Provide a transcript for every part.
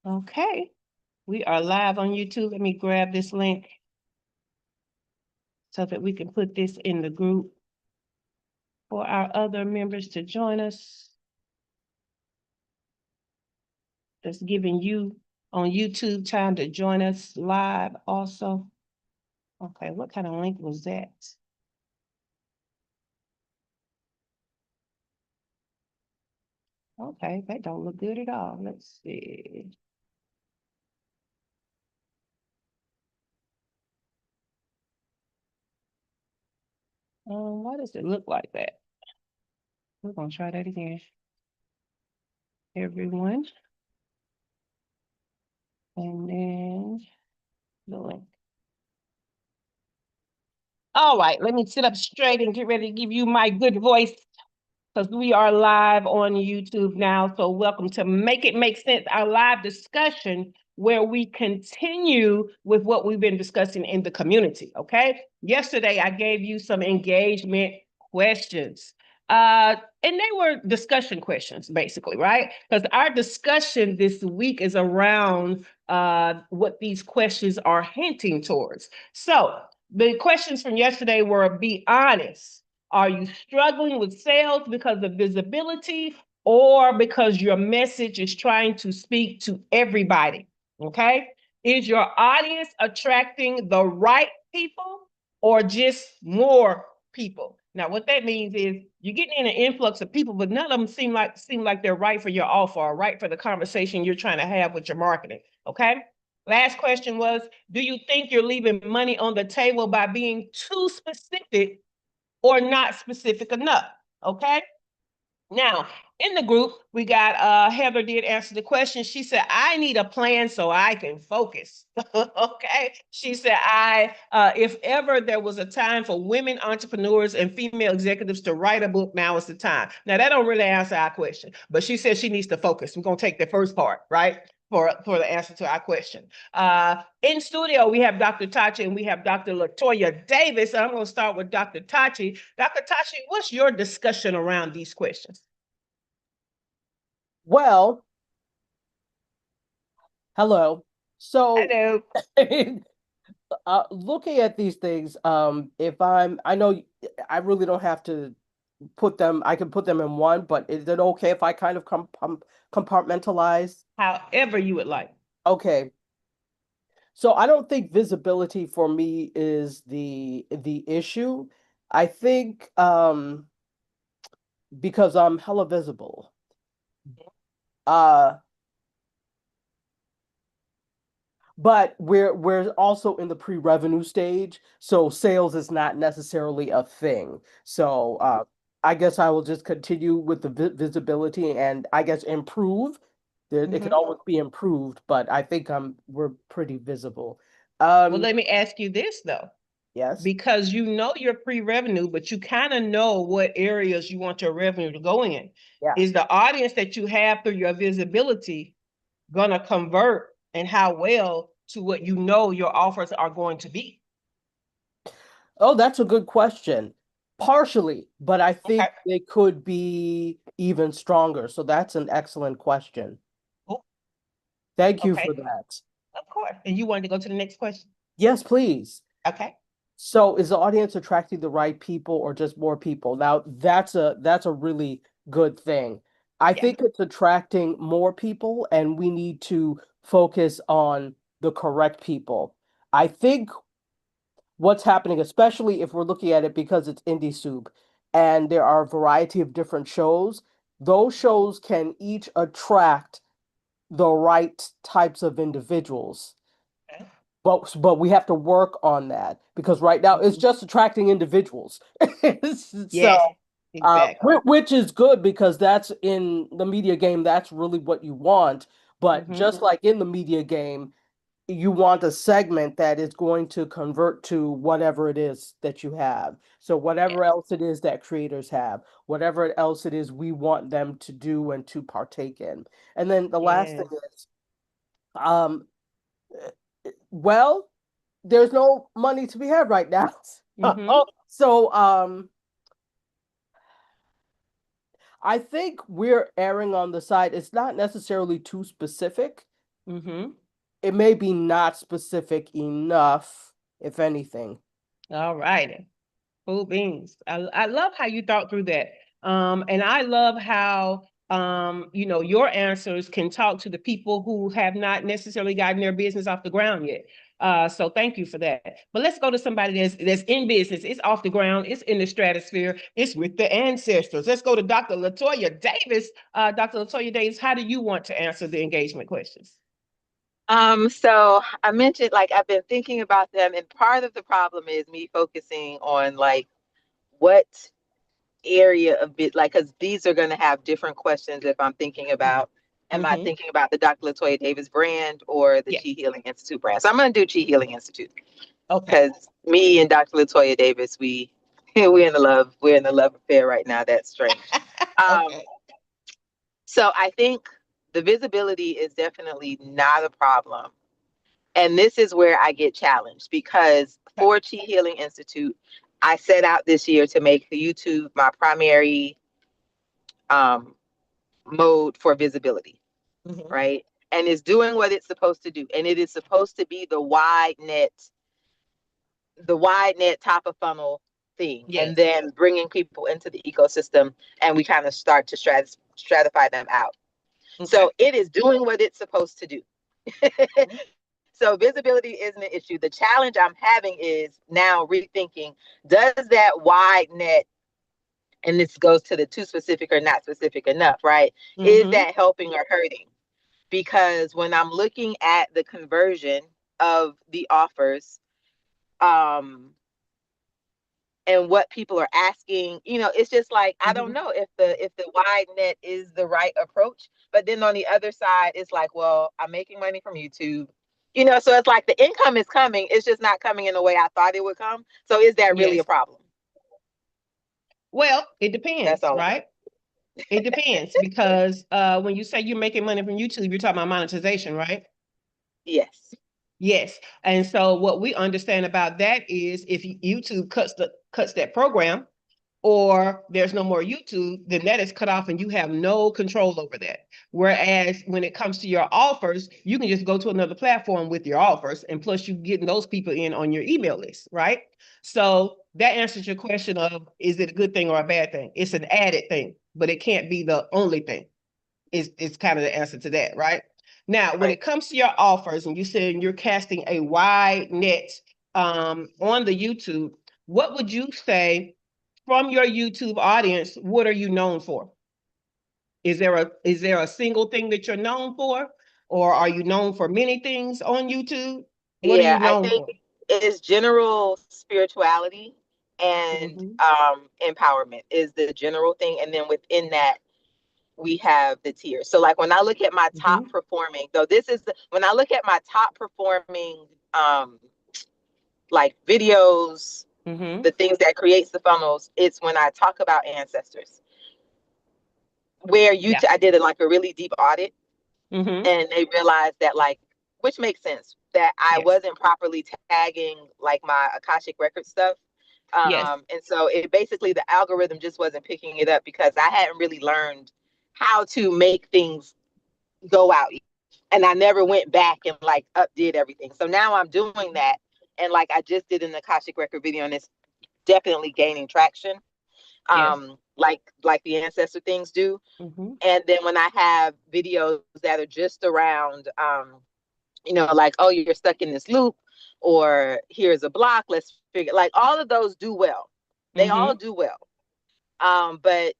Okay, we are live on YouTube. Let me grab this link so that we can put this in the group for our other members to join us. That's giving you on YouTube time to join us live also. Okay, what kind of link was that? Okay, that don't look good at all. Let's see. Why does it look like that? We're gonna try that again. Everyone. And then the link. All right, let me sit up straight and get ready to give you my good voice because we are live on YouTube now. So welcome to Make It Make Sense, our live discussion where we continue with what we've been discussing in the community, okay? Yesterday, I gave you some engagement questions. And they were discussion questions, basically, right? Because our discussion this week is around what these questions are hinting towards. So the questions from yesterday were, be honest. Are you struggling with sales because of visibility or because your message is trying to speak to everybody? Okay. Is your audience attracting the right people or just more people? Now, what that means is you're getting in an influx of people, but none of them seem like they're right for your offer or right for the conversation you're trying to have with your marketing. Okay. Last question was, do you think you're leaving money on the table by being too specific or not specific enough? Okay. Now, in the group, we got Heather did answer the question. She said, I need a plan so I can focus. Okay. She said, if ever there was a time for women entrepreneurs and female executives to write a book, now is the time. Now, that don't really answer our question, but she said she needs to focus. We're gonna take the first part, right? For the answer to our question. In studio, we have Dr. Tachi and we have Dr. Latoya Davis. I'm going to start with Dr. Tachi. Dr. Tachi, what's your discussion around these questions? Well, hello. So, Hello. looking at these things, I know I really don't have to I can put them in one, but is it okay if I kind of compartmentalize? However you would like. Okay. So I don't think visibility for me is the issue. I think because I'm hella visible. Uh but we're also in the pre-revenue stage, so sales is not necessarily a thing. So I guess I will just continue with the visibility and I guess improve. It could Mm-hmm. always be improved, but I think we're pretty visible. Well, Um, let me ask you this though, yes. because you know your pre-revenue, but you kind of know what areas you want your revenue to go in. Yeah. Is the audience that you have through your visibility gonna convert and how well to what you know your offers are going to be? Oh, that's a good question. Partially, but I Okay. think they could be even stronger. So that's an excellent question. Cool. Thank you Okay. for that. Of course. And you wanted to go to the next question? Yes, please. Okay. So is the audience attracting the right people or just more people? Now that's a really good thing. I Yeah. think it's attracting more people and we need to focus on the correct people. I think what's happening, especially if we're looking at it because it's indie soup and there are a variety of different shows, those shows can each attract the right types of individuals. Okay. But we have to work on that because right now it's Mhm. just attracting individuals. Yes, So, exactly. which is good because that's in the media game, that's really what you want. But Hmm. just like in the media game, you want a segment that is going to convert to whatever it is that you have. So whatever Yes. else it is that creators have, whatever else it is we want them to do and to partake in. And then the last thing Yes. is, um, well, there's no money to be had right now. Hmm. So I think we're erring on the side. It's not necessarily too specific, Mm-hmm. It may be not specific enough, if anything. All right. Cool beans. I love how you thought through that. And I love how your answers can talk to the people who have not necessarily gotten their business off the ground yet. So thank you for that. But let's go to somebody that's in business. It's off the ground. It's in the stratosphere. It's with the ancestors. Let's go to Dr. Latoya Davis. Dr. Latoya Davis, how do you want to answer the engagement questions? So I mentioned like I've been thinking about them, and part of the problem is me focusing on like what area of it, like, because these are going to have different questions if I'm thinking about, am I Mm-hmm. thinking about the Dr. Latoya Davis brand or the Yeah. Chi Healing Institute brand? So I'm going to do Chi Healing Institute Okay. because me and Dr. Latoya Davis, we're in the love affair right now. That's strange. Um, Okay. so I think the visibility is definitely not a problem. And this is where I get challenged because Okay. for Chi Healing Institute, I set out this year to make YouTube my primary um, mode for visibility, Mm-hmm. right? And it's doing what it's supposed to do. And it is supposed to be the wide net top of funnel thing, and Yes. then bringing people into the ecosystem, and we kind of start to stratify them out. Okay. So it is doing what it's supposed to do. So visibility isn't an issue. The challenge I'm having is now rethinking, does that wide net, and this goes to the too specific or not specific enough, right? Is Mm-hmm. that helping or hurting? Because when I'm looking at the conversion of the offers, um, and what people are asking, it's just like I don't Mm-hmm. know if the wide net is the right approach. But then on the other side, it's like, well, I'm making money from YouTube. So it's like the income is coming, it's just not coming in the way I thought it would come. So is that really Yes. a problem? Well, it That's depends, all. right? It depends because when you say you're making money from YouTube, you're talking about monetization, right? Yes. Yes. And so what we understand about that is if YouTube cuts that program or there's no more YouTube, then that is cut off and you have no control over that. Whereas when it comes to your offers, you can just go to another platform with your offers, and plus you getting those people in on your email list, right? So that answers your question of is it a good thing or a bad thing? It's an added thing, but it can't be the only thing. It's kind of the answer to that, right? Now, when Right. it comes to your offers, and you said you're casting a wide net on the YouTube, what would you say from your YouTube audience? What are you known for? Is there a single thing that you're known for, or are you known for many things on YouTube? What are Yeah, you I known think for? it's general spirituality and Mm-hmm. empowerment is the general thing, and then within that we have the tiers. So like when I look at my top Mm-hmm. performing, though when I look at my top performing like videos, Mm-hmm. the things that creates the funnels, it's when I talk about ancestors. Where Yeah. I did like a really deep audit, Mm-hmm. and they realized that like, which makes sense, that I Yes. wasn't properly tagging like my Akashic record stuff. Yes. And so it basically, the algorithm just wasn't picking it up because I hadn't really learned how to make things go out. And I never went back and like updid everything. So now I'm doing that. And like I just did an Akashic record video, and it's definitely gaining traction. Yes. Like the ancestor things do. Mm-hmm. And then when I have videos that are just around like, oh, you're stuck in this loop, or here's a block, let's figure, like all of those do well. They all Mm-hmm. do well. But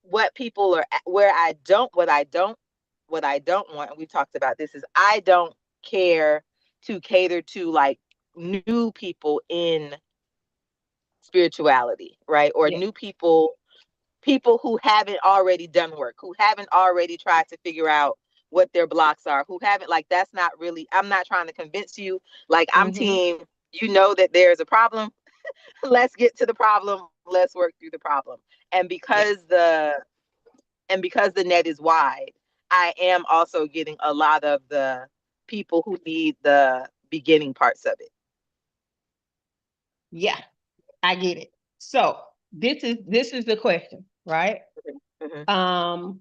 what people are where I don't what I don't want, and we talked about this, is I don't care to cater to like new people in spirituality, right? Or Yes. new people who haven't already done work, who haven't already tried to figure out what their blocks are, who haven't, like, that's not really, I'm not trying to convince you. Like, I'm Mm-hmm. team, that there's a problem. Let's get to the problem. Let's work through the problem. And Yes. because the net is wide, I am also getting a lot of the people who need the beginning parts of it. Yeah. I get it. So this is the question, right? Mm-hmm. Um,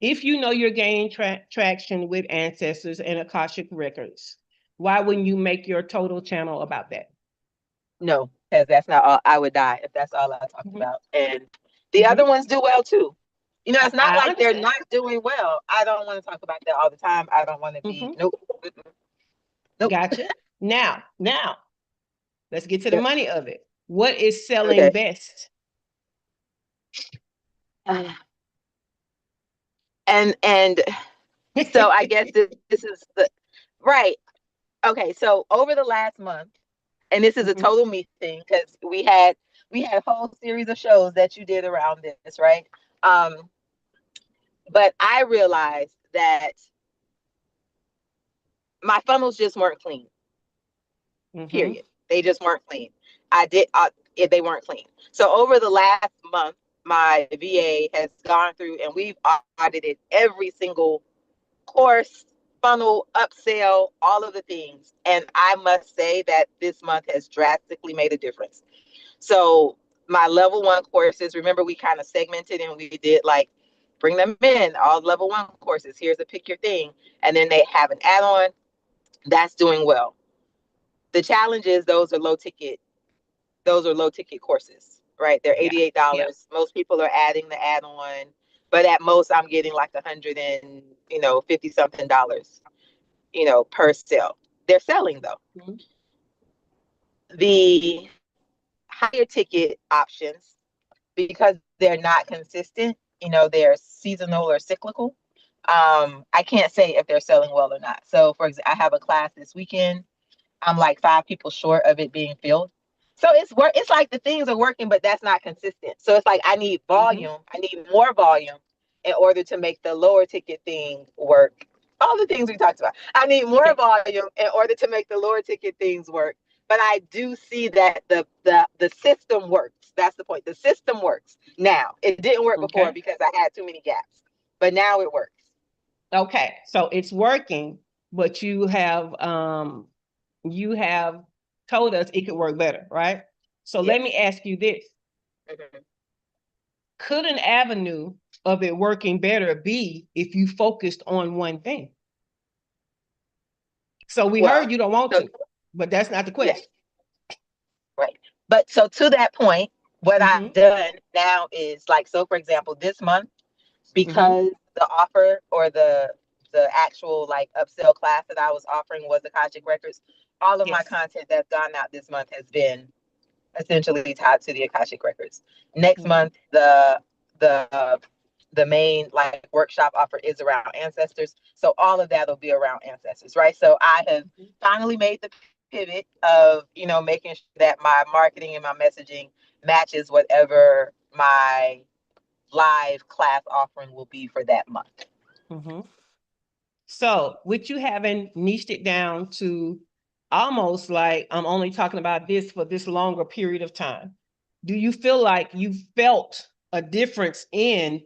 if you know you're gaining traction with ancestors and Akashic records, why wouldn't you make your total channel about that? No, because that's not all. I would die if that's all I talked Mhm. about. And the other ones do well too. You know, it's not I like they're understand. not doing well. I don't want to talk about that all the time. I don't want to be, Mhm. nope, nope. Gotcha. Now, let's get to the Yep. money of it. What is selling Okay. best? And so I guess this is the right. Okay, so over the last month, and this is a Mhm. total me thing because we had a whole series of shows that you did around this, right? Um, but I realized that my funnels just weren't clean. Mhm. Period. They just weren't clean. They weren't clean. So over the last month, my VA has gone through and we've audited every single course, funnel, upsell, all of the things. And I must say that this month has drastically made a difference. So my level 1 courses, remember we kind of segmented and we did like bring them in, all level 1 courses. Here's a pick your thing. And then they have an add-on that's doing well. The challenge is those are low ticket courses, right? They're Yeah. Yeah. $88. Most people are adding the add-on, but at most I'm getting like 150 something dollars, per sale. They're selling though. Mhm. The higher ticket options, because they're not consistent, they're seasonal or cyclical. I can't say if they're selling well or not. So for example, I have a class this weekend. I'm like 5 people short of it being filled. So it's like the things are working, but that's not consistent. So it's like I need Mhm. volume. I need more volume in order to make the lower ticket thing work. All the things we talked about. I need more Yeah. volume in order to make the lower ticket things work. But I do see that the system works. That's the point. The system works now. It didn't work before Okay. because I had too many gaps. But now it works. Okay. So it's working, but you have told us it could work better, right? So let Yes. me ask you this. Mhm. Could an avenue of it working better be if you focused on one thing? So we Well, heard you don't want so to, but that's not the yes. question. Right. But so to that point, what Mm-hmm. I've done now is like, so for example, this month, Mm-hmm. because the offer or the actual like upsell class that I was offering was Akashic Records, all of my Yes. content that's gone out this month has been essentially tied to the Akashic Records. Next Mm-hmm. month, the main like workshop offer is around ancestors. So all of that will be around ancestors, right? So I have finally made the pivot of, making sure that my marketing and my messaging matches whatever my live class offering will be for that month. Mm-hmm. So with you having niched it down to almost like I'm only talking about this for this longer period of time, do you feel like you felt a difference in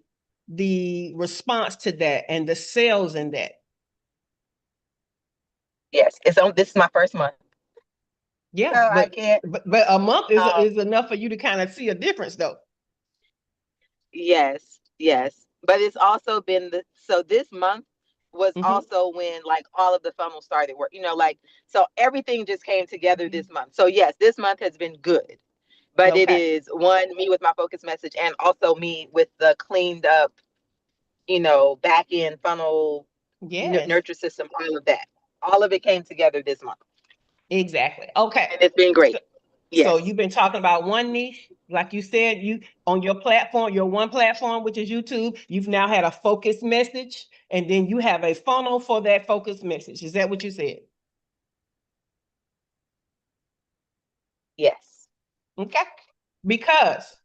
the response to that and the sales in that? Yes, this is my first month. So Yeah, I but can't but a month is um is enough for you to kind of see a difference, though. yes, yes. But it's also been so this month was Mm-hmm. also when like all of the funnels started work, like so everything just came together this month. So yes, this month has been good. But it Okay. is one, me with my focus message and also me with the cleaned up, back end funnel Yes, nurture system, all of that. All of it came together this month. exactly. Okay. And it's been So, great. so Yes. you've been talking about one niche, like you said, you on your platform, your one platform, which is YouTube, you've now had a focused message, and then you have a funnel for that focused message. Is that what you said? Yes. Okay. Because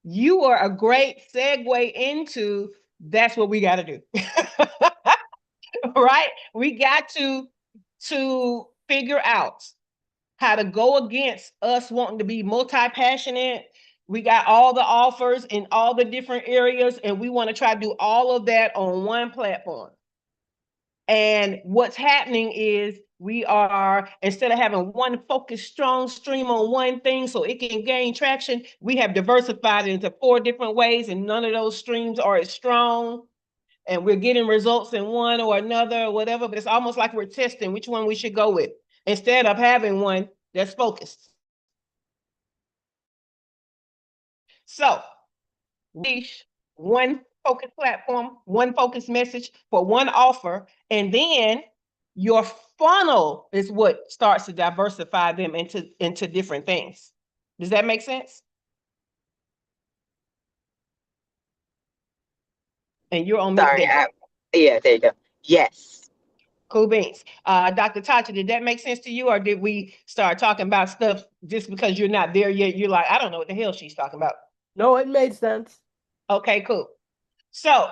you are a great segue into that's what we got to do. Right? We got to figure out how to go against us wanting to be multi-passionate. We got all the offers in all the different areas, and we want to try to do all of that on one platform. And what's happening is we are, instead of having one focused, strong stream on one thing so it can gain traction, we have diversified it into 4 different ways, and none of those streams are as strong. and we're getting results in one or another or whatever, but it's almost like we're testing which one we should go with instead of having one that's focused. So, niche, one focus platform, one focus message for one offer, and then your funnel is what starts to diversify them into different things. Does that make sense? And you're on mute. Sorry. Yeah, there you go. Yes. Cool beans. Dr. Tacha, did that make sense to you, or did we start talking about stuff just because you're not there yet? You're like, I don't know what the hell she's talking about. No, it made sense. Okay, cool. So,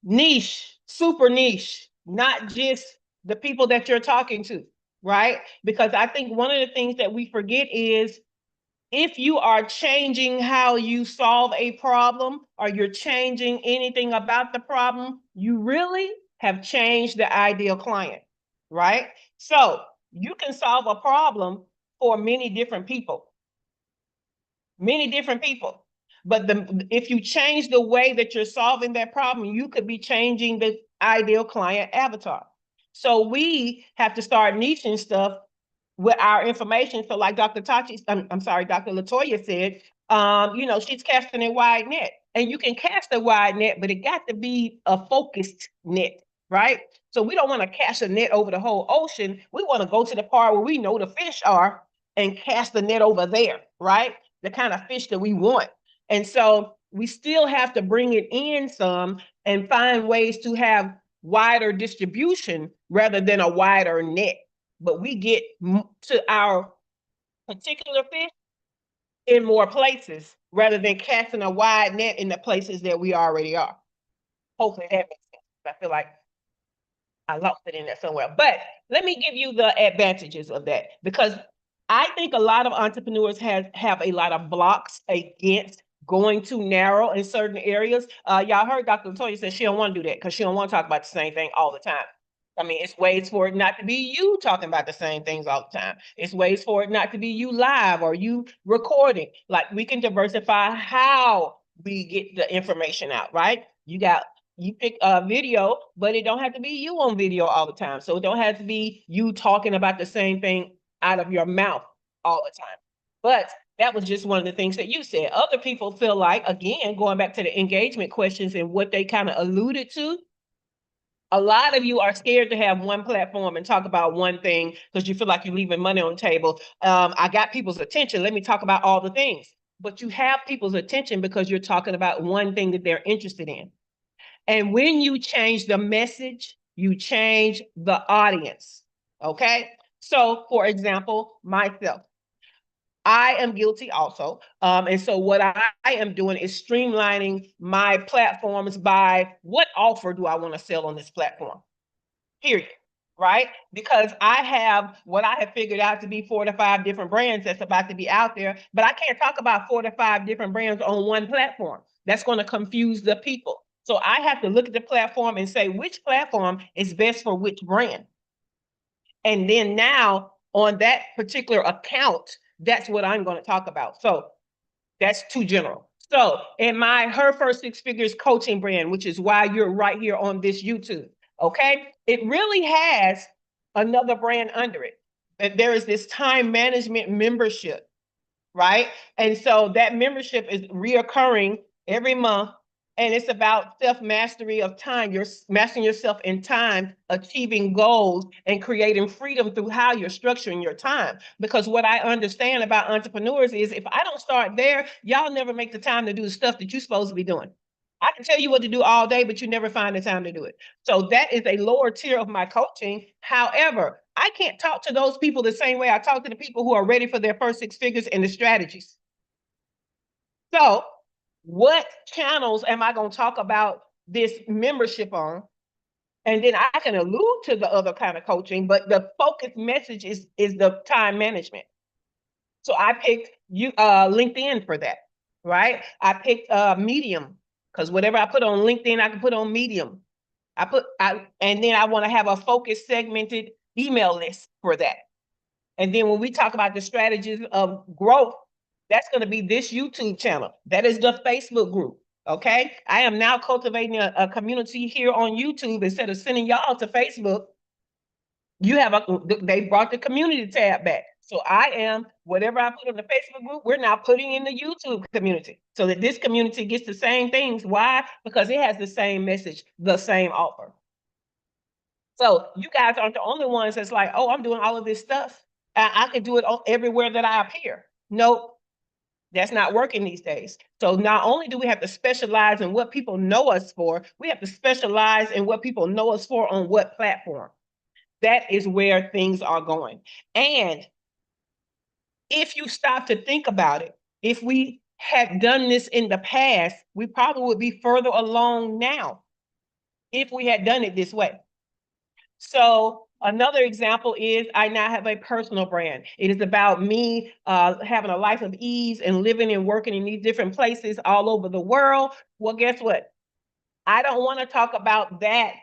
niche, super niche, not just the people that you're talking to, right? Because I think one of the things that we forget is if you are changing how you solve a problem or you're changing anything about the problem, you really have changed the ideal client, right? So you can solve a problem for many different people. But if you change the way that you're solving that problem, you could be changing the ideal client avatar. So we have to start niching stuff with our information. So like Dr. Tachi, I'm sorry, Dr. Latoya said, she's casting a wide net. And you can cast a wide net, but it got to be a focused net, right? So we don't want to cast a net over the whole ocean. We want to go to the part where we know the fish are and cast the net over there, right? The kind of fish that we want. And so we still have to bring it in some and find ways to have wider distribution rather than a wider net. But we get to our particular fish in more places rather than casting a wide net in the places that we already are. Hopefully that makes sense. I feel like I lost it in there somewhere. But let me give you the advantages of that, because I think a lot of entrepreneurs have a lot of blocks against going too narrow in certain areas. Y'all heard Dr. Latoya say she don't want to do that because she don't want to talk about the same thing all the time. I mean, it's ways for it not to be you talking about the same things all the time. It's ways for it not to be you live or you recording. Like, we can diversify how we get the information out, right? You pick a video, but it don't have to be you on video all the time. So it don't have to be you talking about the same thing out of your mouth all the time. But that was just one of the things that you said. Other people feel like, again, going back to the engagement questions and what they kind of alluded to, a lot of you are scared to have one platform and talk about one thing because you feel like you're leaving money on the table. I got people's attention. Let me talk about all the things. But you have people's attention because you're talking about one thing that they're interested in. And when you change the message, you change the audience. Okay. So, for example, myself, I am guilty also. And so what I am doing is streamlining my platforms by what offer do I want to sell on this platform, period, right? Because I have what I have figured out to be 4 to 5 different brands that's about to be out there, but I can't talk about 4 to 5 different brands on one platform. That's going to confuse the people. So I have to look at the platform and say which platform is best for which brand. And then now on that particular account, that's what I'm going to talk about. So that's too general. So in Her First Six Figures coaching brand, which is why you're right here on this YouTube, okay? It really has another brand under it. There is this time management membership, right? And so that membership is reoccurring every month. And it's about self-mastery of time. You're mastering yourself in time, achieving goals, and creating freedom through how you're structuring your time. Because what I understand about entrepreneurs is if I don't start there, y'all never make the time to do the stuff that you're supposed to be doing. I can tell you what to do all day, but you never find the time to do it. So that is a lower tier of my coaching. However, I can't talk to those people the same way I talk to the people who are ready for their first 6 figures and the strategies. So what channels am I going to talk about this membership on? And then I can allude to the other kind of coaching, but the focus message is the time management. So I picked LinkedIn for that, right? I picked Medium because whatever I put on LinkedIn, I can put on Medium. And then I want to have a focused segmented email list for that. And then when we talk about the strategies of growth, that's going to be this YouTube channel. That is the Facebook group. Okay. I am now cultivating a community here on YouTube instead of sending y'all to Facebook. They brought the community tab back. So I am, whatever I put in the Facebook group, we're now putting in the YouTube community so that this community gets the same things. Why? Because it has the same message, the same offer. So you guys aren't the only ones that's like, oh, I'm doing all of this stuff. I can do it everywhere that I appear. Nope, that's not working these days. So not only do we have to specialize in what people know us for, we have to specialize in what people know us for on what platform. That is where things are going. And if you stop to think about it, if we had done this in the past, we probably would be further along now if we had done it this way. So another example is I now have a personal brand. It is about me having a life of ease and living and working in these different places all over the world. Well, guess what? I don't want to talk about that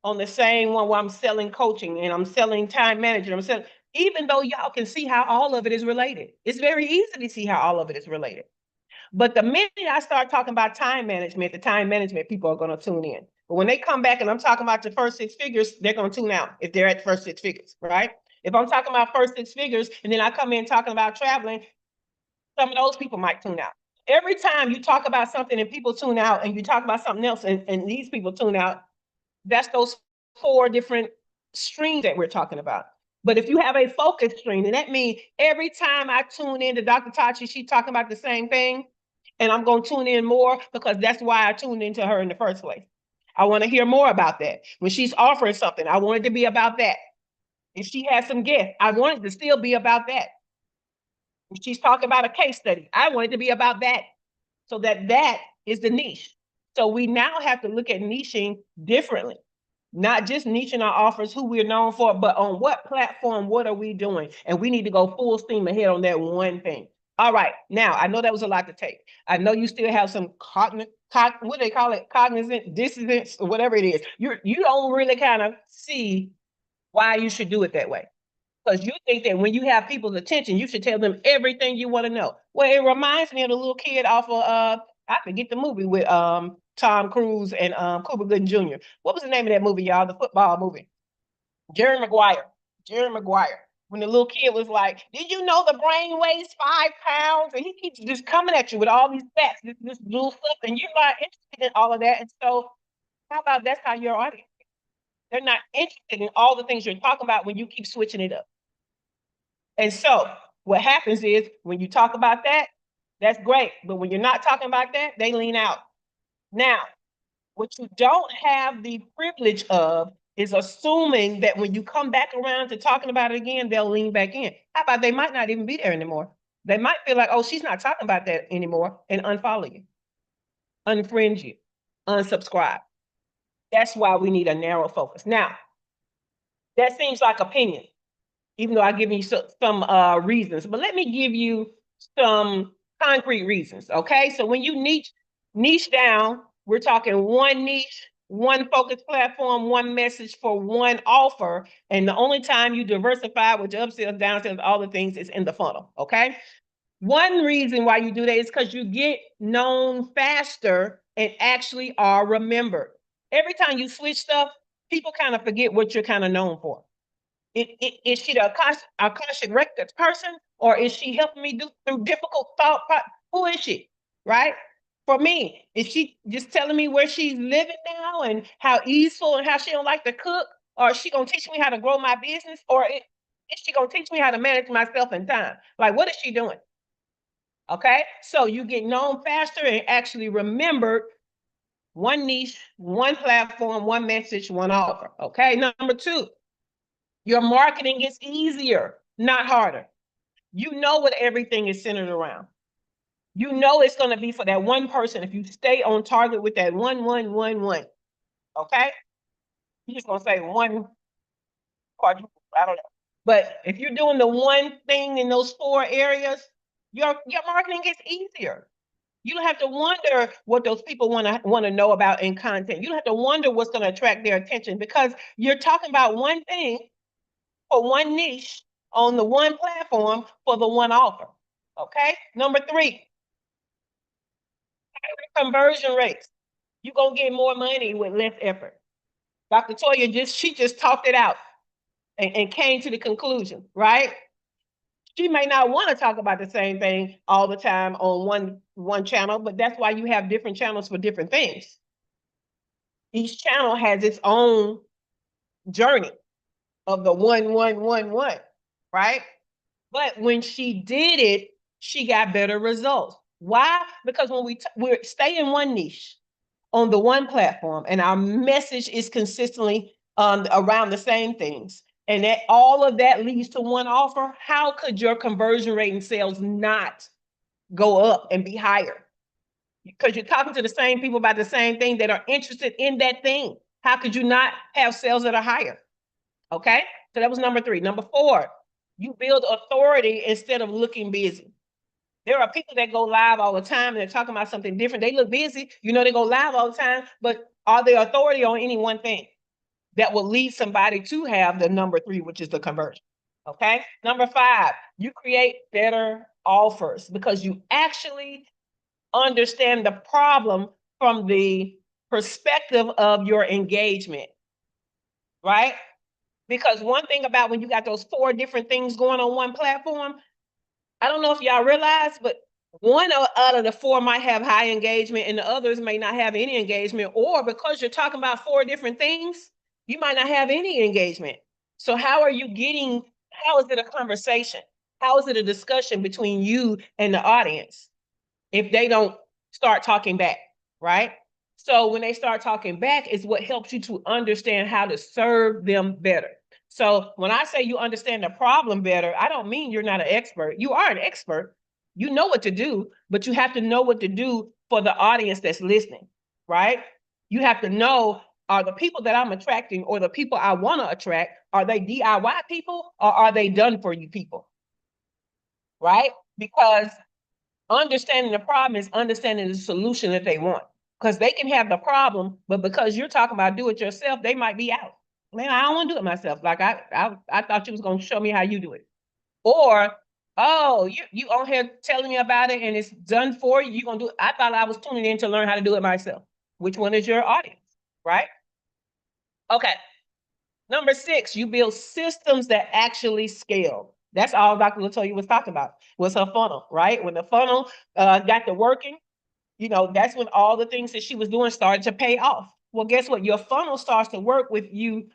on the same one where I'm selling coaching and I'm selling time management. I'm selling, even though y'all can see how all of it is related. It's very easy to see how all of it is related. But the minute I start talking about time management, the time management people are going to tune in. But when they come back and I'm talking about the first six figures, they're going to tune out if they're at first six figures, right? If I'm talking about first six figures and then I come in talking about traveling, some of those people might tune out. Every time you talk about something and people tune out and you talk about something else and these people tune out, that's those 4 different streams that we're talking about. But if you have a focus stream, then that means every time I tune in to Dr. Tachi, she's talking about the same thing. And I'm going to tune in more because that's why I tuned into her in the first place. I want to hear more about that. When she's offering something, I want it to be about that. If she has some guests, I want it to still be about that. If she's talking about a case study, I want it to be about that. So that is the niche. So we now have to look at niching differently. Not just niching our offers, who we're known for, but on what platform, what are we doing? And we need to go full steam ahead on that one thing. All right, now I know that was a lot to take. I know you still have some what do they call it? Cognizant dissonance or whatever it is. You don't really kind of see why you should do it that way. Because you think that when you have people's attention, you should tell them everything you want to know. Well, it reminds me of the little kid off of I forget the movie with Tom Cruise and Cuba Gooding Jr. What was the name of that movie, y'all? The football movie. Jerry Maguire. Jerry Maguire. When the little kid was like, "Did you know the brain weighs 5 pounds?" And he keeps just coming at you with all these facts, this little stuff, and you're not interested in all of that. And so, how about that's how your audience? They're not interested in all the things you're talking about when you keep switching it up. And so what happens is when you talk about that, that's great. But when you're not talking about that, they lean out. Now, what you don't have the privilege of is assuming that when you come back around to talking about it again, they'll lean back in. How about they might not even be there anymore? They might feel like, oh, she's not talking about that anymore, and unfollow you, unfriend you, unsubscribe. That's why we need a narrow focus. Now, that seems like opinion, even though I give you some reasons, but let me give you some concrete reasons. Okay. So when you niche down, we're talking one niche, one focus platform, one message for one offer. And the only time you diversify with your upsells, downsells, all the things is in the funnel. Okay. One reason why you do that is because you get known faster and actually are remembered. Every time you switch stuff, people kind of forget what you're kind of known for. Is she the Akashic Records person, or is she helping me through difficult thought? Who is she, right? For me, is she just telling me where she's living now and how easeful and how she don't like to cook? Or is she going to teach me how to grow my business? Or is she going to teach me how to manage myself and time? Like, what is she doing? Okay, so you get known faster and actually remembered. One niche, one platform, one message, one offer. Okay, number 2. Your marketing is easier, not harder. You know what everything is centered around. You know it's going to be for that one person if you stay on target with that 1-1-1-1. Okay? You're just going to say one quadruple. I don't know. But if you're doing the one thing in those 4 areas, your marketing gets easier. You don't have to wonder what those people want to know about in content. You don't have to wonder what's going to attract their attention because you're talking about one thing for one niche on the one platform for the one offer. Okay. Number 3, conversion rates. You're going to get more money with less effort. Dr. Toya she just talked it out and came to the conclusion, right? She may not want to talk about the same thing all the time on one channel, but that's why you have different channels for different things. Each channel has its own journey of the 1, 1, 1, 1, right? But when she did it, she got better results. Why? Because when we stay in one niche on the one platform and our message is consistently around the same things, and that all of that leads to one offer, how could your conversion rate in sales not go up and be higher? Because you're talking to the same people about the same thing that are interested in that thing. How could you not have sales that are higher? Okay, so that was number 3. Number 4, you build authority instead of looking busy. There are people that go live all the time and they're talking about something different. They look busy, they go live all the time, but are they authority on any one thing that will lead somebody to have the number 3, which is the conversion? Okay. Number 5, you create better offers because you actually understand the problem from the perspective of your engagement, right? Because one thing about when you got those 4 different things going on one platform, I don't know if y'all realize, but one out of the 4 might have high engagement and the others may not have any engagement, or because you're talking about 4 different things, you might not have any engagement. So how is it a conversation? How is it a discussion between you and the audience if they don't start talking back, right? So when they start talking back is what helps you to understand how to serve them better. So when I say you understand the problem better, I don't mean you're not an expert. You are an expert. You know what to do, but you have to know what to do for the audience that's listening, right? You have to know, are the people that I'm attracting or the people I want to attract, are they DIY people or are they done for you people? Right? Because understanding the problem is understanding the solution that they want. Because they can have the problem, but because you're talking about do it yourself, they might be out. Man, I don't want to do it myself. Like I thought you was going to show me how you do it. Or, oh, you on here telling me about it and it's done for you. You're going to do it. I thought I was tuning in to learn how to do it myself. Which one is your audience, right? Okay. Number 6, you build systems that actually scale. That's all Dr. Latoya was talking about, was her funnel, right? When the funnel got to working, that's when all the things that she was doing started to pay off. Well, guess what? Your funnel starts to work with you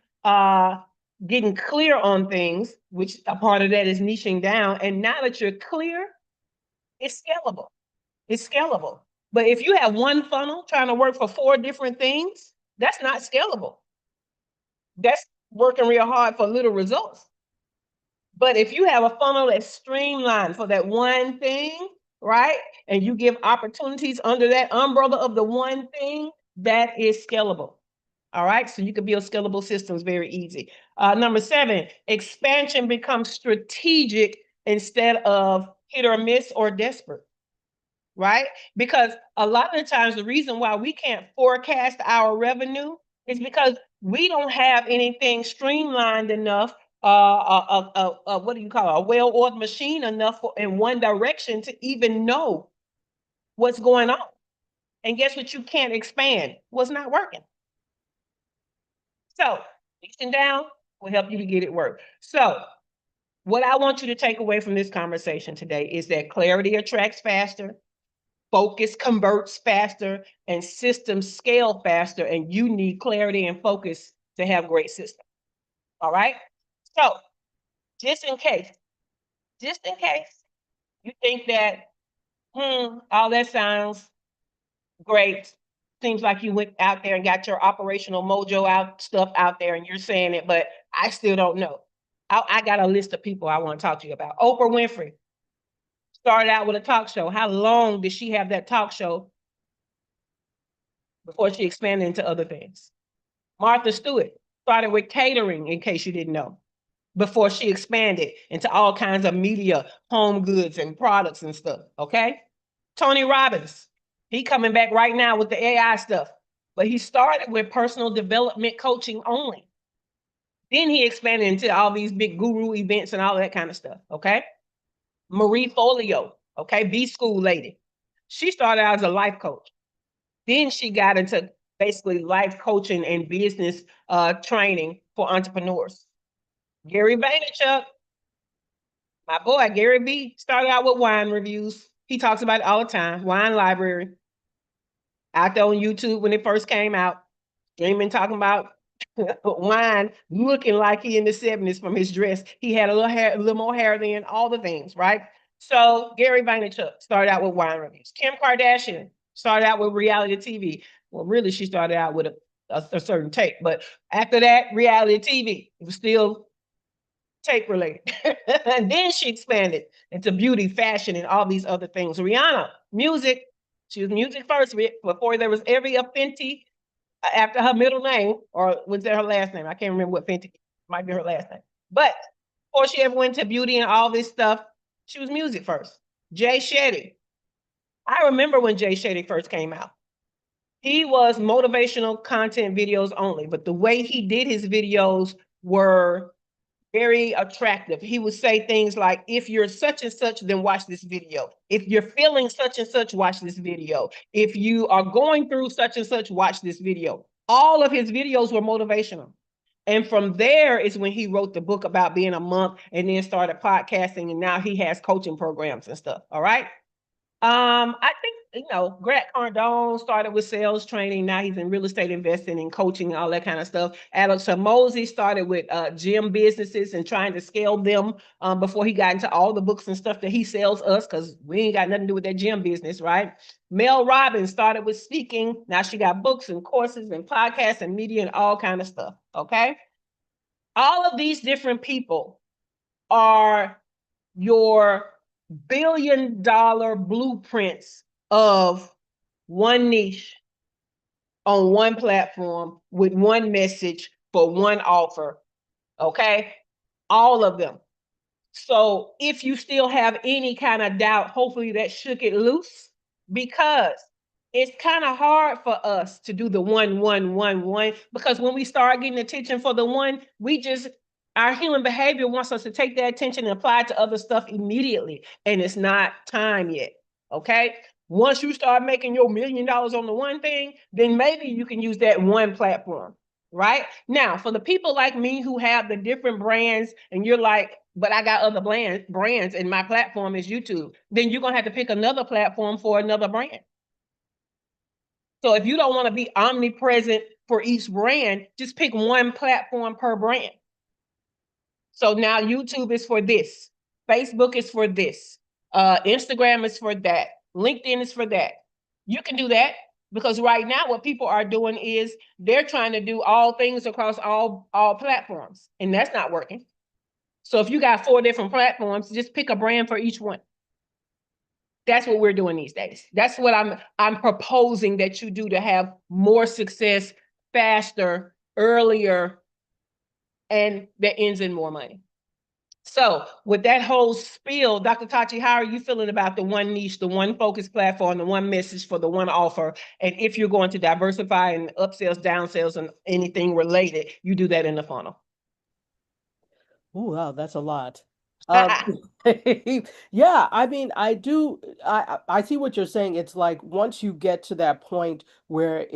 getting clear on things, which a part of that is niching down. And now that you're clear, it's scalable. It's scalable. But if you have one funnel trying to work for 4 different things, that's not scalable. That's working real hard for little results. But if you have a funnel that's streamlined for that one thing, right? And you give opportunities under that umbrella of the one thing, that is scalable. All right. So you can build scalable systems very easy. Number 7, expansion becomes strategic instead of hit or miss or desperate. Right? Because a lot of the times the reason why we can't forecast our revenue is because we don't have anything streamlined enough, what do you call it? A well-oiled machine enough in one direction to even know what's going on. And guess what? You can't expand what's not working. So niching down will help you to get it work. So what I want you to take away from this conversation today is that clarity attracts faster, focus converts faster, and systems scale faster, and you need clarity and focus to have great systems. All right? So just in case you think that, all that sounds great. Seems like you went out there and got your operational mojo stuff out there and you're saying it, but I still don't know. I got a list of people I want to talk to you about. Oprah Winfrey started out with a talk show. How long did she have that talk show before she expanded into other things? Martha Stewart started with catering, in case you didn't know, before she expanded into all kinds of media, home goods and products and stuff, okay? Tony Robbins, he coming back right now with the AI stuff, but he started with personal development coaching only. Then he expanded into all these big guru events and all that kind of stuff, okay? Marie Folio, okay, B-school lady. She started out as a life coach. Then she got into basically life coaching and business training for entrepreneurs. Gary Vaynerchuk, my boy Gary B, started out with wine reviews. He talks about it all the time. Wine library out there on YouTube when it first came out. Streaming, talking about wine, looking like he in the 70s from his dress. He had a little hair, a little more hair than all the things, right? So Gary Vaynerchuk started out with wine reviews. Kim Kardashian started out with reality TV. Well, really, she started out with a certain tape, but after that, reality TV. It was still tape related. And then she expanded into beauty, fashion, and all these other things. Rihanna, music. She was music first before there was every Fenty after her middle name, or was that her last name? I can't remember what Fenty might be her last name. But before she ever went to beauty and all this stuff, she was music first. Jay Shetty. I remember when Jay Shetty first came out. He was motivational content videos only, but the way he did his videos were very attractive. He would say things like, if you're such and such, then watch this video. If you're feeling such and such, watch this video. If you are going through such and such, watch this video. All of his videos were motivational. And from there is when he wrote the book about being a monk and then started podcasting. And now he has coaching programs and stuff. All right. I think, Grant Cardone started with sales training. Now he's in real estate investing and coaching and all that kind of stuff. Alex Hormozy started with gym businesses and trying to scale them before he got into all the books and stuff that he sells us, because we ain't got nothing to do with that gym business, right? Mel Robbins started with speaking. Now she got books and courses and podcasts and media and all kind of stuff, okay? All of these different people are your billion-dollar blueprints of one niche on one platform with one message for one offer. Okay? All of them. So if you still have any kind of doubt, hopefully that shook it loose, because it's kind of hard for us to do the 1, 1, 1, 1, because when we start getting attention for the one, our human behavior wants us to take that attention and apply it to other stuff immediately. And it's not time yet. Okay. Once you start making your $1 million on the one thing, then maybe you can use that one platform. Right now, for the people like me who have the different brands, and you're like, but I got other brands and my platform is YouTube, then you're going to have to pick another platform for another brand. So if you don't want to be omnipresent for each brand, just pick one platform per brand. So now YouTube is for this, Facebook is for this, Instagram is for that, LinkedIn is for that. You can do that, because right now what people are doing is they're trying to do all things across all platforms, and that's not working. So if you got 4 different platforms, just pick a brand for each one. That's what we're doing these days. That's what I'm proposing that you do to have more success faster, earlier, and that ends in more money. So with that whole spiel, Dr. Tachi, how are you feeling about the one niche, the one focus platform, the one message for the one offer? And if you're going to diversify and upsells, downsells, and anything related, you do that in the funnel. Oh, wow, that's a lot. Yeah, I mean, I see what you're saying. It's like once you get to that point where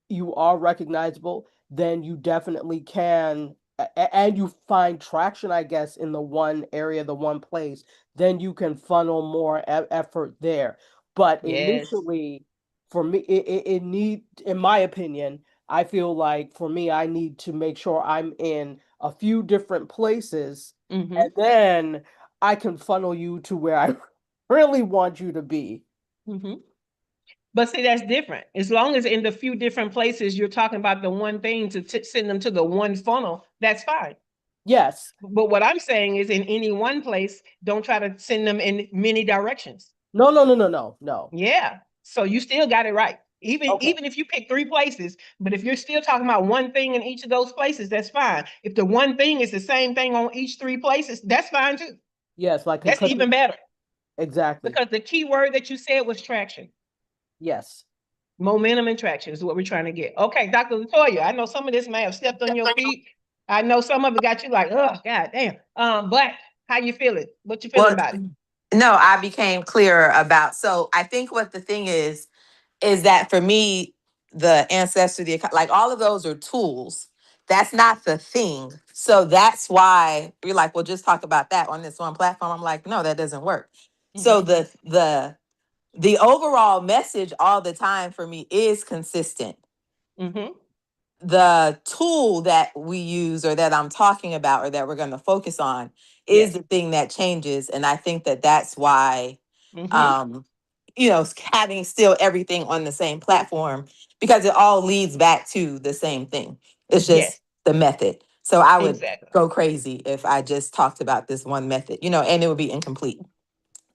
you are recognizable, then you definitely can, and you find traction, I guess, in the one area, the one place, then you can funnel more effort there. But Yes. initially, for me, in my opinion, I feel like for me, I need to make sure I'm in a few different places, and then I can funnel you to where I really want you to be. But see, that's different. As long as in the few different places you're talking about the one thing to send them to the one funnel, that's fine. Yes. But what I'm saying is, in any one place, don't try to send them in many directions. No. Yeah. So you still got it right. Okay. Even if you pick 3 places, but if you're still talking about one thing in each of those places, that's fine. If the one thing is the same thing on each 3 places, that's fine too. Yes, like that's even better. Exactly. Because the key word that you said was traction. Yes. Momentum and traction is what we're trying to get. Okay, Dr. Latoya, I know some of this may have stepped on your feet. I know some of it got you like, oh, God damn. But how you feeling? What you feeling about it? No, I became clearer about. So I think what the thing is, is that for me, the ancestry, like all of those are tools. That's not the thing. So that's why you're like, well, just talk about that on this one platform. I'm like, no, that doesn't work. So the overall message all the time for me is consistent. Mm-hmm. The tool that we use or that I'm talking about or that we're going to focus on is Yes. the thing that changes. And I think that that's why, Mm-hmm. having still everything on the same platform, because it all leads back to the same thing. It's Yes, just the method. So I would exactly. go crazy if I just talked about this one method, and it would be incomplete.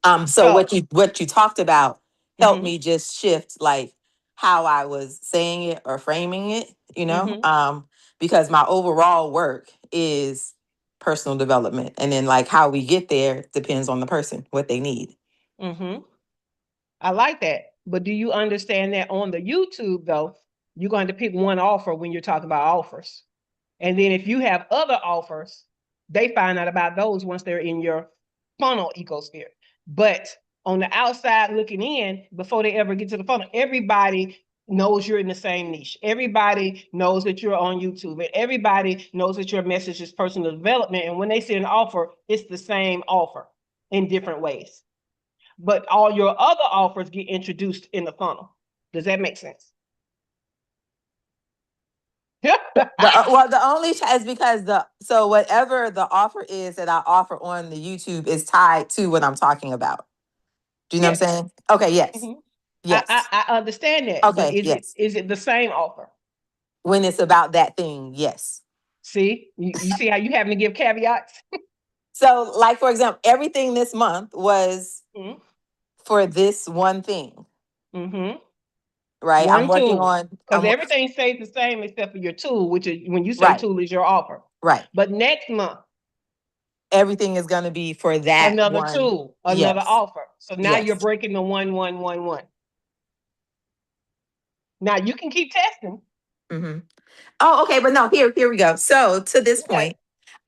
So So, what you talked about helped mm-hmm, me just shift like how I was saying it or framing it, mm-hmm, because my overall work is personal development. And then like how we get there depends on the person, what they need. mm-hmm. I like that. But do you understand that on the YouTube though, you're going to pick one offer when you're talking about offers. And then if you have other offers, they find out about those once they're in your funnel ecosphere. But on the outside looking in, before they ever get to the funnel, everybody knows you're in the same niche. Everybody knows that you're on YouTube, and everybody knows that your message is personal development. And when they see an offer, it's the same offer in different ways. But all your other offers get introduced in the funnel. Does that make sense? The only is because so whatever the offer is that I offer on the YouTube is tied to what I'm talking about. Do you know what I'm Yes. saying? Okay, yes. Mm-hmm. Yes. I understand that, but Okay, yes. is it the same offer? When it's about that thing, yes. See, you see how you having to give caveats? So, like for example, everything this month was Mm-hmm. for this one thing, Mm-hmm. right? I'm One working tool, on. because everything stays the same except for your tool, which is when you say Right, tool is your offer. right. But next month, Everything is going to be for that another one. tool, another Yes, offer. So now you're yes. breaking the 1, 1, 1, 1. Now you can keep testing. Hmm. Oh, okay, but no. Here we go. So to this Okay. point,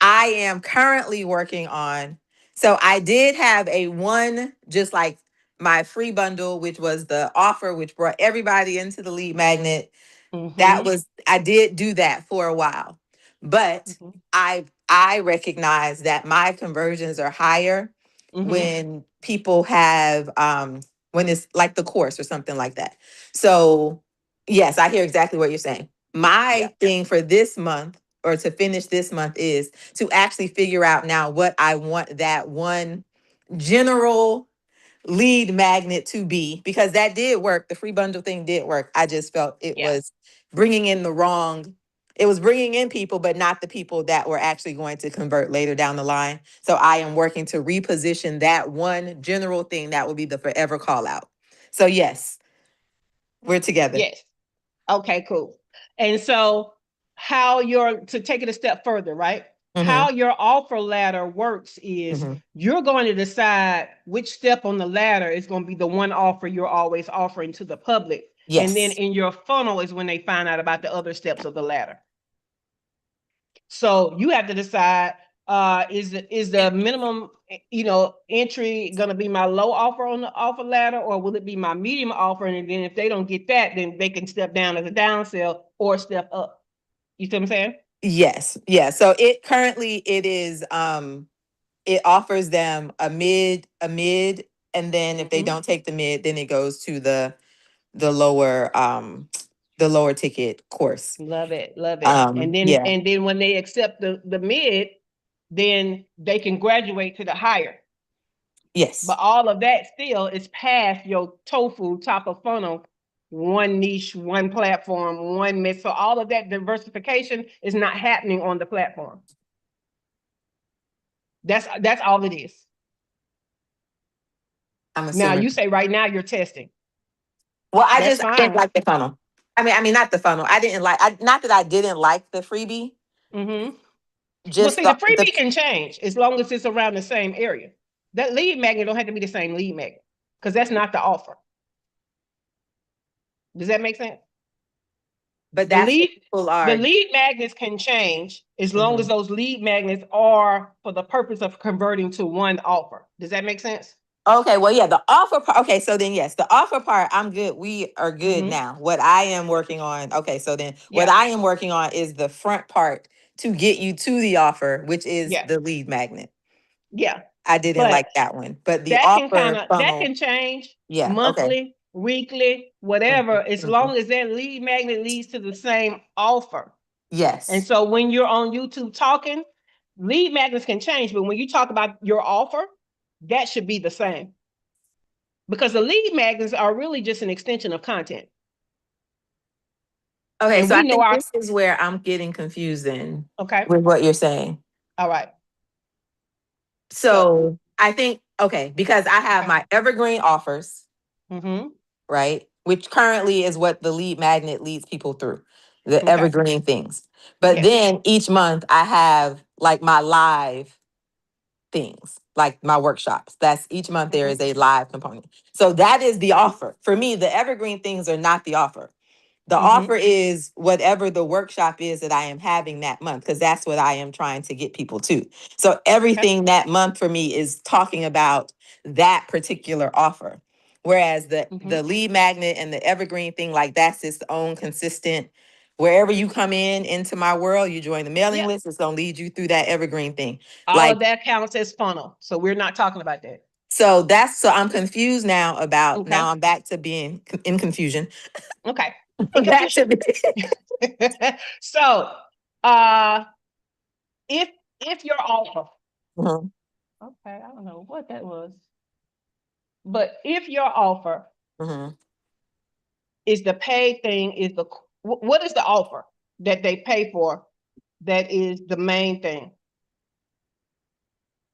I am currently working on. So I did have a one, just like my free bundle, which was the offer, which brought everybody into the lead magnet. That Mm-hmm. was, I did do that for a while, but Mm-hmm. I recognize that my conversions are higher Mm-hmm. when people have when it's like the course or something like that. So yes, I hear exactly what you're saying. Yeah. My thing for this month or to finish this month is to actually figure out now what I want that one general lead magnet to be, because that did work. The free bundle thing did work. I just felt it Yeah. was bringing in the wrong, it was bringing in people, but not the people that were actually going to convert later down the line. So I am working to reposition that one general thing that will be the forever call out. So yes, we're together. Yes. Okay, cool. And so to take it a step further, right? Mm-hmm, How your offer ladder works is mm-hmm. you're going to decide which step on the ladder is going to be the one offer you're always offering to the public. And then Yes. in your funnel is when they find out about the other steps of the ladder. So you have to decide, is the minimum, entry going to be my low offer on the offer ladder, or will it be my medium offer? And then if they don't get that, then they can step down as a down sell or step up. You see what I'm saying? Yes. Yeah. So it is it offers them a mid, and then if they Mm-hmm. don't take the mid, then it goes to the lower the lower ticket course. Love it, love it. And then Yeah. and then when they accept the mid, then they can graduate to the higher. Yes. But all of that still is past your tofu top of funnel, one niche, one platform, one mix. So all of that diversification is not happening on the platform. That's all it is. I'm Now assuming. you say right now you're testing. Well, That's I didn't fine. like the funnel. I mean not the funnel. I didn't like not that I didn't like the freebie, Mm-hmm. Well, just see, the the freebie can change as long as it's around the same area. That lead magnet don't have to be the same lead magnet because that's not the offer. Does that make sense? but The that's what lead people the are. lead magnets can change as long as Mhm. those lead magnets are for the purpose of converting to one offer. Does that make sense? Okay, well, yeah, the offer part. Okay, so then yes, the offer part, I'm good. We are good Mhm. now. What I am working on, okay, so then what Yeah. I am working on is the front part to get you to the offer, which is Yeah. the lead magnet. Yeah. I didn't But like that one, but the that can offer that funnel, can change yeah, okay. monthly, weekly, whatever, Mhm, as mhm. long as that lead magnet leads to the same offer. And Yes. so when you're on YouTube talking, lead magnets can change, but when you talk about your offer, that should be the same. Because the lead magnets are really just an extension of content. Okay, And so I we know think our this is where I'm getting confused in okay. with what you're saying. All right. So So I think, okay, because I have okay. my evergreen offers, Mm-hmm. right? Which currently is what the lead magnet leads people through, the Okay. evergreen things. But Yes. then each month I have like my live things, like my workshops. That's each month there Mm-hmm. is a live component. So that is the offer. For me, the evergreen things are not the offer. The Mm-hmm. offer is whatever the workshop is that I am having that month, because that's what I am trying to get people to. So Okay. everything that month for me is talking about that particular offer. Whereas the Mm-hmm. the lead magnet and the evergreen thing, like that's its own consistent. Wherever you come in into my world, you join the mailing Yeah. list, it's gonna lead you through that evergreen thing. All Like of that counts as funnel. So we're not talking about that. so I'm confused now about Okay. now I'm back to being in confusion. Okay. In Back to confusion. be So uh if your offer, Mhm, okay, I don't know what that was, but if your offer mhm. is the paid thing, is the what is the offer that they pay for that is the main thing?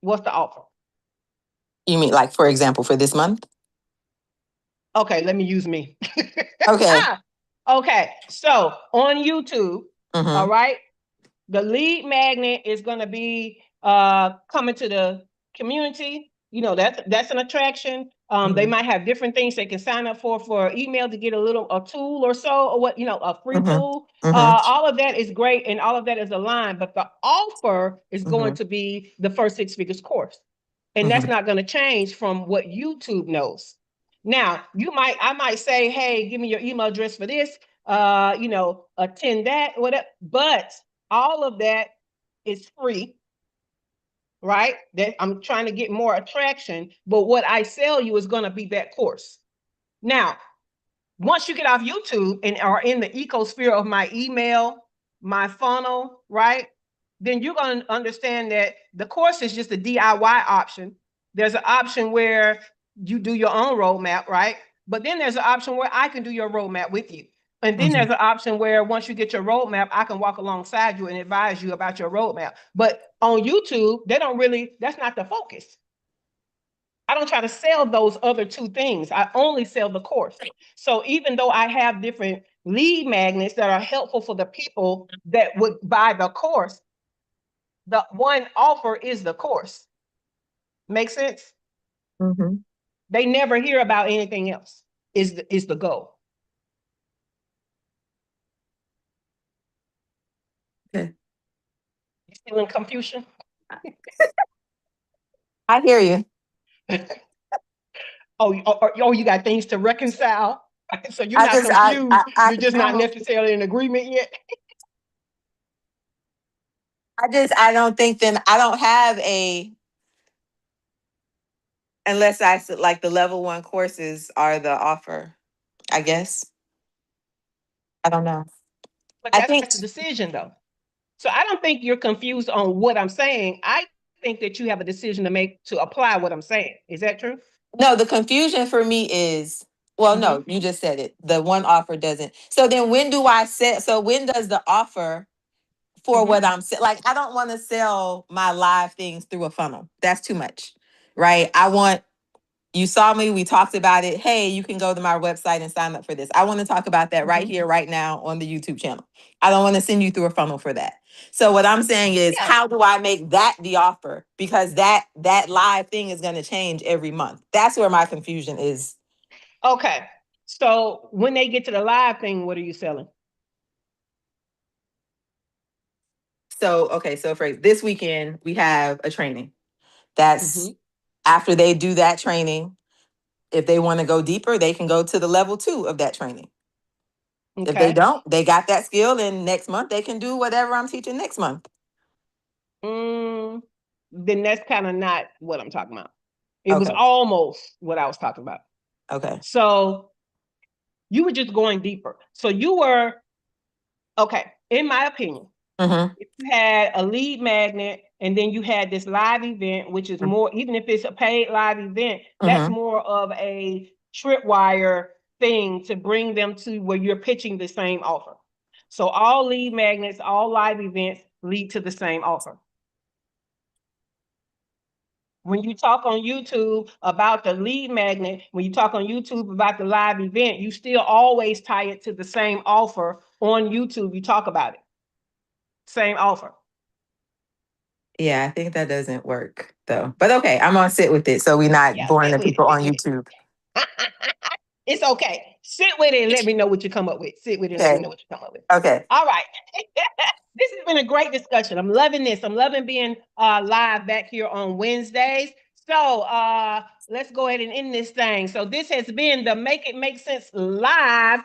What's the offer? You mean like, for example, for this month? Okay, let me use me. Okay. Okay, so on YouTube, all Mm-hmm. right, the lead magnet is going to be coming to the community. You know, that's an attraction. They Mm-hmm. might have different things they can sign up for email to get a tool or so, or what, you know, a free Mm-hmm. tool. Mm-hmm. All of that is great and all of that is aligned, but the offer is going Mm-hmm. to be the first six figures course. And that's Mm-hmm. not going to change from what YouTube knows. Now, I might say, hey, give me your email address for this, you know, attend that, whatever. But all of that is free, right? That I'm trying to get more attraction, but what I sell you is going to be that course. Now, once you get off YouTube and are in the ecosphere of my email, my funnel, right? Then you're going to understand that the course is just a DIY option. There's an option where you do your own roadmap, right? But then there's an option where I can do your roadmap with you. And then Mm-hmm. there's an option where once you get your roadmap, I can walk alongside you and advise you about your roadmap. But on YouTube, they don't really, that's not the focus. I don't try to sell those other two things. I only sell the course. So even though I have different lead magnets that are helpful for the people that would buy the course, the one offer is the course. Make sense? Mm-hmm. They never hear about anything else. Is the goal. Okay. You still in confusion? I hear you. Oh, you got things to reconcile. So you're I not just confused. I You're just not no. necessarily in agreement yet. I don't think then I don't have a unless I said like the level one courses are the offer, I guess. I don't know. But I that's think the decision though. So I don't think you're confused on what I'm saying. I think that you have a decision to make to apply what I'm saying. Is that true? no, the confusion for me is well, Mm-hmm. no, you just said it. The one offer doesn't. So then when do I set so when does the offer for Mm-hmm. what like I don't want to sell my live things through a funnel. That's too much. Right? I want you saw me, we talked about it. Hey, you can go to my website and sign up for this. I want to talk about that right Mm-hmm. here, right now on the YouTube channel. I don't want to send you through a funnel for that. So what I'm saying is, Yeah. how do I make that the offer? Because that live thing is going to change every month. That's where my confusion is. Okay. So when they get to the live thing, what are you selling? So, okay, so for this weekend, we have a training. That's Mm-hmm. After they do that training, if they want to go deeper, they can go to the level 2 of that training. If they Okay. don't, they got that skill, and next month they can do whatever I'm teaching next month. Then that's kind of not what I'm talking about. It was Okay. almost what I was talking about. Okay. So you were just going deeper. So you were, okay, in my opinion, Mm-hmm. if you had a lead magnet and then you had this live event, which is more, even if it's a paid live event, that's Mm-hmm. more of a tripwire thing to bring them to where you're pitching the same offer. So all lead magnets, all live events lead to the same offer. When you talk on YouTube about the lead magnet, when you talk on YouTube about the live event, you still always tie it to the same offer on YouTube. You talk about it. Same offer. Yeah, I think that doesn't work though. But okay, I'm gonna sit with it so we're not Yeah, boring sit the with people on it. YouTube. It's okay. Sit with it and let me know what you come up with. Sit with it and let me Okay. know what you come up with. Okay. All right. This has been a great discussion. I'm loving this. I'm loving being live back here on Wednesdays. So let's go ahead and end this thing. So this has been the Make It Make Sense Live,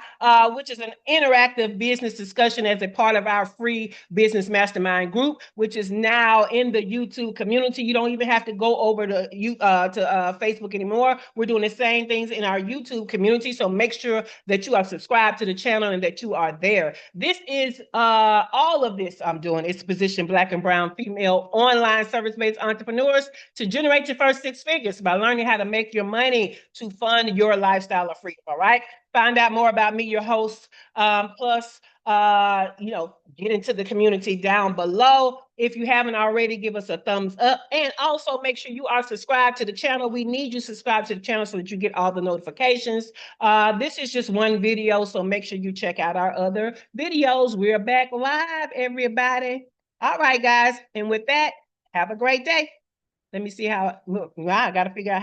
which is an interactive business discussion as a part of our free business mastermind group, which is now in the YouTube community. You don't even have to go over to Facebook anymore. We're doing the same things in our YouTube community. So make sure that you are subscribed to the channel and that you are there. This is all of this I'm doing is position Black and brown female online service-based entrepreneurs to generate your first 6 figures by learning how to make your money to fund your lifestyle of freedom. All right. Find out more about me, your host, plus get into the community down below. If you haven't already, give us a thumbs up and also make sure you are subscribed to the channel. We need you subscribed to the channel so that you get all the notifications. This is just one video, so make sure you check out our other videos. We're back live, everybody. All right, guys. And with that, have a great day. Let me see how it looks. Wow, I got to figure out how